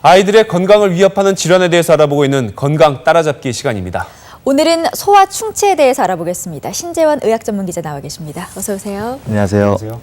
아이들의 건강을 위협하는 질환에 대해서 알아보고 있는 건강 따라잡기 시간입니다. 오늘은 소아 충치에 대해서 알아보겠습니다. 신재원 의학 전문 기자 나와 계십니다. 어서 오세요. 안녕하세요. 안녕하세요.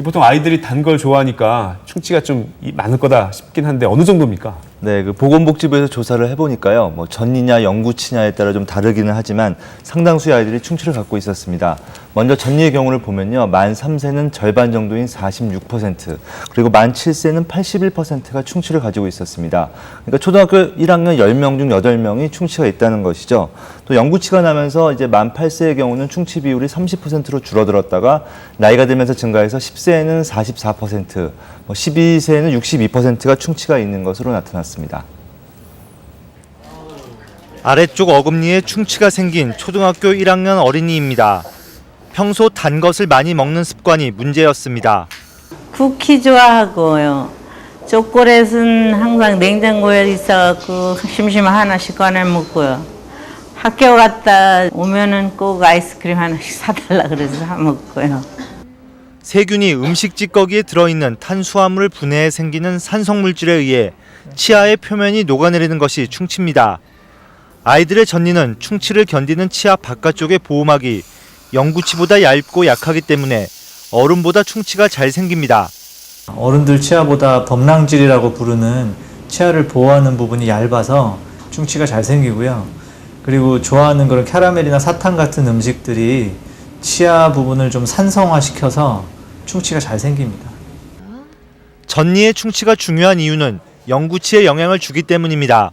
보통 아이들이 단 걸 좋아하니까 충치가 좀 많을 거다 싶긴 한데 어느 정도입니까? 네, 보건복지부에서 조사를 해보니까요, 전이냐 영구치냐에 따라 좀 다르기는 하지만 상당수의 아이들이 충치를 갖고 있었습니다. 먼저 전이의 경우를 보면요, 만 3세는 절반 정도인 46%, 그리고 만 7세는 81%가 충치를 가지고 있었습니다. 그러니까 초등학교 1학년 10명 중 8명이 충치가 있다는 것이죠. 또 영구치가 나면서 이제 만 8세의 경우는 충치 비율이 30%로 줄어들었다가 나이가 들면서 증가해서 10세에는 44%, 12세에는 62%가 충치가 있는 것으로 나타났습니다. 아래쪽 어금니에 충치가 생긴 초등학교 1학년 어린이입니다. 평소 단 것을 많이 먹는 습관이 문제였습니다. 쿠키 좋아하고요. 초콜릿은 항상 냉장고에 있어갖고 심심하면 하나씩 꺼내 먹고요. 학교 갔다 오면은 꼭 아이스크림 하나씩 사달라 그래서 사 먹고요. 세균이 음식 찌꺼기에 들어있는 탄수화물 분해에 생기는 산성물질에 의해 치아의 표면이 녹아내리는 것이 충치입니다. 아이들의 전이는 충치를 견디는 치아 바깥쪽의 보호막이 영구치보다 얇고 약하기 때문에 어른보다 충치가 잘 생깁니다. 어른들 치아보다 범랑질이라고 부르는 치아를 보호하는 부분이 얇아서 충치가 잘 생기고요. 그리고 좋아하는 그런 캐러멜이나 사탕 같은 음식들이 치아 부분을 좀 산성화시켜서 충치가 잘 생깁니다. 전이의 충치가 중요한 이유는 영구치에 영향을 주기 때문입니다.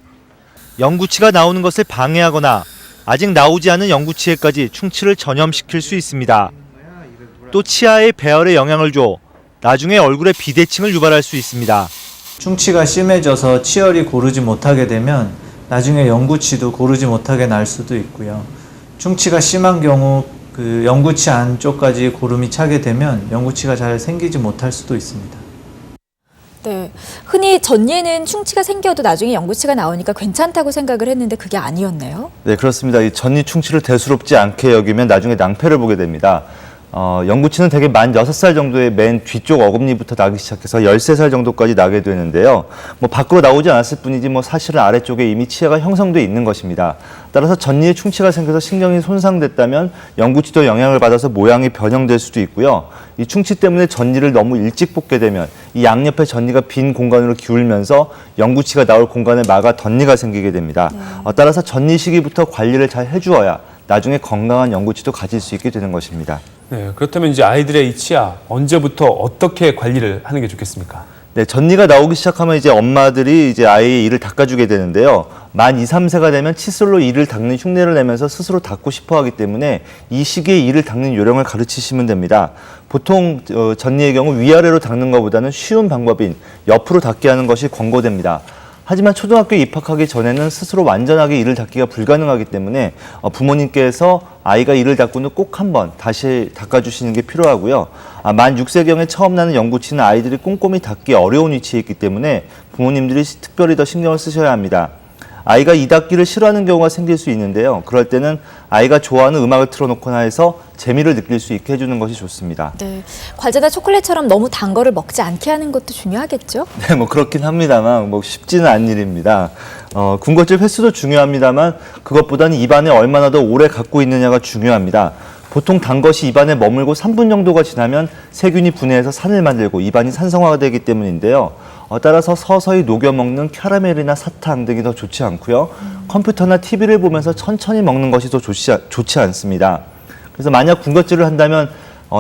영구치가 나오는 것을 방해하거나 아직 나오지 않은 영구치에까지 충치를 전염시킬 수 있습니다. 또 치아의 배열에 영향을 줘 나중에 얼굴에 비대칭을 유발할 수 있습니다. 충치가 심해져서 치열이 고르지 못하게 되면 나중에 영구치도 고르지 못하게 날 수도 있고요. 충치가 심한 경우 그 영구치 안쪽까지 고름이 차게 되면 영구치가 잘 생기지 못할 수도 있습니다. 네, 흔히 전이에는 충치가 생겨도 나중에 영구치가 나오니까 괜찮다고 생각을 했는데 그게 아니었네요. 네, 그렇습니다. 이 전이 충치를 대수롭지 않게 여기면 나중에 낭패를 보게 됩니다. 영구치는 대개 만 6살 정도의 맨 뒤쪽 어금니부터 나기 시작해서 13살 정도까지 나게 되는데요. 밖으로 나오지 않았을 뿐이지 사실은 아래쪽에 이미 치아가 형성돼 있는 것입니다. 따라서 전이에 충치가 생겨서 신경이 손상됐다면 영구치도 영향을 받아서 모양이 변형될 수도 있고요. 이 충치 때문에 전이를 너무 일찍 뽑게 되면 이 양옆에 전이가 빈 공간으로 기울면서 영구치가 나올 공간을 막아 덧니가 생기게 됩니다. 따라서 전이 시기부터 관리를 잘 해주어야 나중에 건강한 영구치도 가질 수 있게 되는 것입니다. 네, 그렇다면 이제 아이들의 이 치아 언제부터 어떻게 관리를 하는 게 좋겠습니까? 네, 전이가 나오기 시작하면 이제 엄마들이 이제 아이의 이를 닦아주게 되는데요. 만 2, 3세가 되면 칫솔로 이를 닦는 흉내를 내면서 스스로 닦고 싶어 하기 때문에 이 시기에 이를 닦는 요령을 가르치시면 됩니다. 보통 전이의 경우 위아래로 닦는 것보다는 쉬운 방법인 옆으로 닦게 하는 것이 권고됩니다. 하지만 초등학교에 입학하기 전에는 스스로 완전하게 이를 닦기가 불가능하기 때문에 부모님께서 아이가 이를 닦고는 꼭 한번 다시 닦아주시는 게 필요하고요. 만 6세경에 처음 나는 영구치는 아이들이 꼼꼼히 닦기 어려운 위치에 있기 때문에 부모님들이 특별히 더 신경을 쓰셔야 합니다. 아이가 이 닦기를 싫어하는 경우가 생길 수 있는데요. 그럴 때는 아이가 좋아하는 음악을 틀어놓거나 해서 재미를 느낄 수 있게 해주는 것이 좋습니다. 네, 과자나 초콜릿처럼 너무 단 거를 먹지 않게 하는 것도 중요하겠죠? 네, 그렇긴 합니다만 쉽지는 않은 일입니다. 군것질 횟수도 중요합니다만 그것보다는 입안에 얼마나 더 오래 갖고 있느냐가 중요합니다. 보통 단 것이 입안에 머물고 3분 정도가 지나면 세균이 분해해서 산을 만들고 입안이 산성화가 되기 때문인데요. 따라서 서서히 녹여 먹는 캐러멜이나 사탕 등이 더 좋지 않고요. 컴퓨터나 TV를 보면서 천천히 먹는 것이 더 좋지 않습니다. 그래서 만약 군것질을 한다면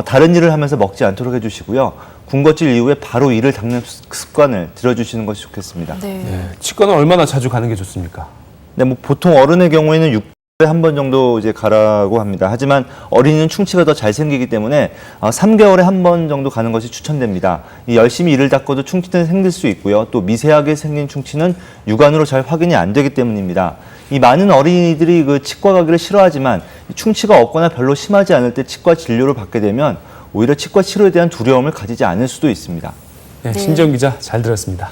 다른 일을 하면서 먹지 않도록 해주시고요. 군것질 이후에 바로 이를 닦는 습관을 들여주시는 것이 좋겠습니다. 네. 네, 치과는 얼마나 자주 가는 게 좋습니까? 네, 보통 어른의 경우에는 6개월에 한 번 정도 이제 가라고 합니다. 하지만 어린이는 충치가 더 잘 생기기 때문에 3개월에 한 번 정도 가는 것이 추천됩니다. 열심히 이를 닦아도 충치는 생길 수 있고요. 또 미세하게 생긴 충치는 육안으로 잘 확인이 안 되기 때문입니다. 이 많은 어린이들이 치과 가기를 싫어하지만 충치가 없거나 별로 심하지 않을 때 치과 진료를 받게 되면 오히려 치과 치료에 대한 두려움을 가지지 않을 수도 있습니다. 네, 신재원 기자 잘 들었습니다.